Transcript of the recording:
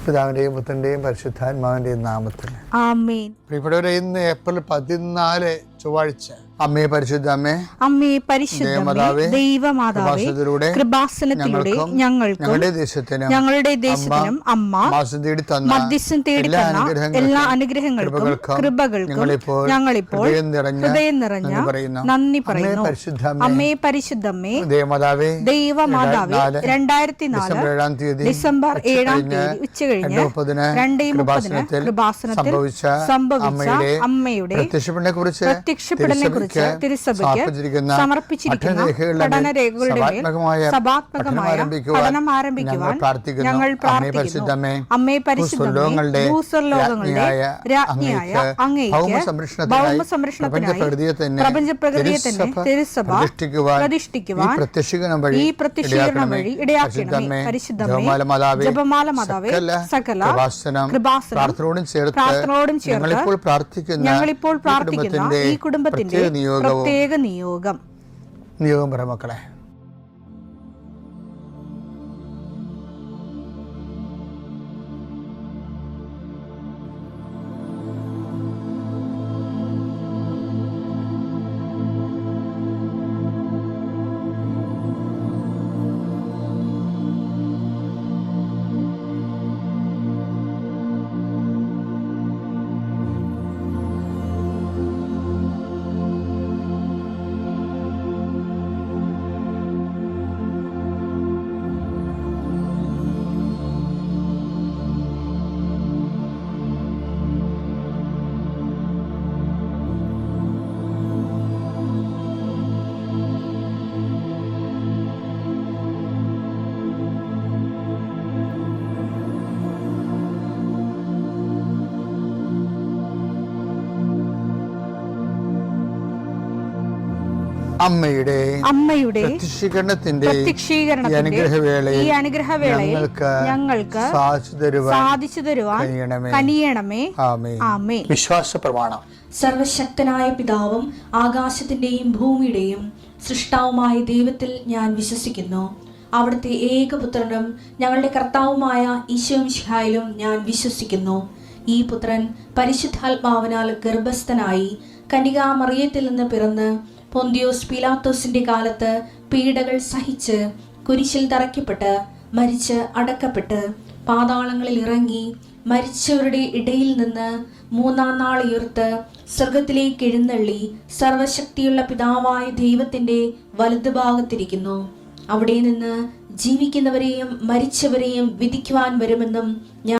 പിതാവിന്റെയും പുത്രന്റെയും പരിശുദ്ധാത്മാവിന്റെയും നാമത്തിൽ ആമേൻ. പ്രിയപ്പെട്ടവരെ, ഇന്ന് ഏപ്രിൽ 14 ചൊവ്വാഴ്ച. അമ്മേ പരിശുദ്ധ അമ്മേ, അമ്മേ പരിശുദ്ധ ദൈവമാതാവേ, കൃപാസനത്തിലൂടെ ഞങ്ങൾക്കും ഞങ്ങളുടെ ദേശത്തിനും അമ്മ മധ്യസ്ഥം തേടി തന്ന എല്ലാ അനുഗ്രഹങ്ങൾക്കും കൃപകൾക്കും ഞങ്ങളിപ്പോൾ ഹൃദയം നിറഞ്ഞ നന്ദി പറയുന്നു. അമ്മേ പരിശുദ്ധമ്മേ ദൈവമാതാവേ, 2004 ഡിസംബർ 7 ഉച്ചകഴിഞ്ഞ് 2:30 കൃപാസനത്തിൽ സംഭവിച്ച അമ്മയുടെ പ്രത്യക്ഷപ്പെടലിനെ കുറിച്ച് തിരുസഭയ്ക്ക് സമർപ്പിച്ചിരിക്കുന്ന പഠനരേഖകളുടെ മേൽ സഭാത്മകമായ പഠനം ആരംഭിക്കുവാൻ ഞങ്ങൾ പ്രാർത്ഥിക്കുന്നു. അമ്മേ പരിശുദ്ധമേ, ഭൂസ്വർലോകങ്ങളുടെ രാജ്ഞിയായ അങ്ങേയ്ക്ക് ഭൗമസംരക്ഷണത്തിനായി പ്രപഞ്ചപ്രകൃതിയെ തന്നെ തിരുസഭ പ്രതിഷ്ഠിക്കുവാൻ ഈ പ്രത്യക്ഷീകരണം വഴി ഇടയാക്കണമേ. പരിശുദ്ധമേ, ജപമാല മാതാവേ, സകല കൃപാസനം പ്രാർത്ഥനയോടും ചേർത്ത് ഞങ്ങളിപ്പോൾ പ്രാർത്ഥിക്കുന്ന ഈ കുടുംബത്തിന്റെ പ്രത്യേക നിയോഗം പറ മക്കളെ. അമ്മയുടെ പ്രത്യക്ഷീകരണത്തിന്റെ ഈ അനുഗ്രഹവേളയിൽ ഞങ്ങൾക്ക് സാധിച്ചു തരുവാൻ കനിയണമേ. ആമേൻ. വിശ്വാസ പ്രമാണം. സർവശക്തനായ പിതാവും ആകാശത്തിന്റെയും ഭൂമിയുടെയും സൃഷ്ടാവുമായ ദൈവത്തിൽ ഞാൻ വിശ്വസിക്കുന്നു. അവിടുത്തെ ഏകപുത്രനും ഞങ്ങളുടെ കർത്താവുമായ ഈശോമിശിഹായിലും ഞാൻ വിശ്വസിക്കുന്നു. ഈ പുത്രൻ പരിശുദ്ധാത്മാവിനാൽ ഗർഭസ്ഥനായി കന്യകാമറിയത്തിൽ നിന്ന് പിറന്ന് പൊന്തിയോസ് പീലാത്തോസിന്റെ കാലത്ത് പീഡകൾ സഹിച്ച് കുരിശിൽ തറയ്ക്കപ്പെട്ട് മരിച്ച് അടക്കപ്പെട്ട് പാതാളങ്ങളിൽ ഇറങ്ങി മരിച്ചവരുടെ ഇടയിൽ നിന്ന് 3-ാം നാൾ ഉയർത്ത് സ്വർഗത്തിലേക്ക് എഴുന്നള്ളി സർവശക്തിയുള്ള പിതാവായ ദൈവത്തിന്റെ വലതുഭാഗത്തിരിക്കുന്നു. അവിടെ നിന്ന് ജീവിക്കുന്നവരെയും മരിച്ചവരെയും വിധിക്കുവാൻ വരുമെന്നും ഞാൻ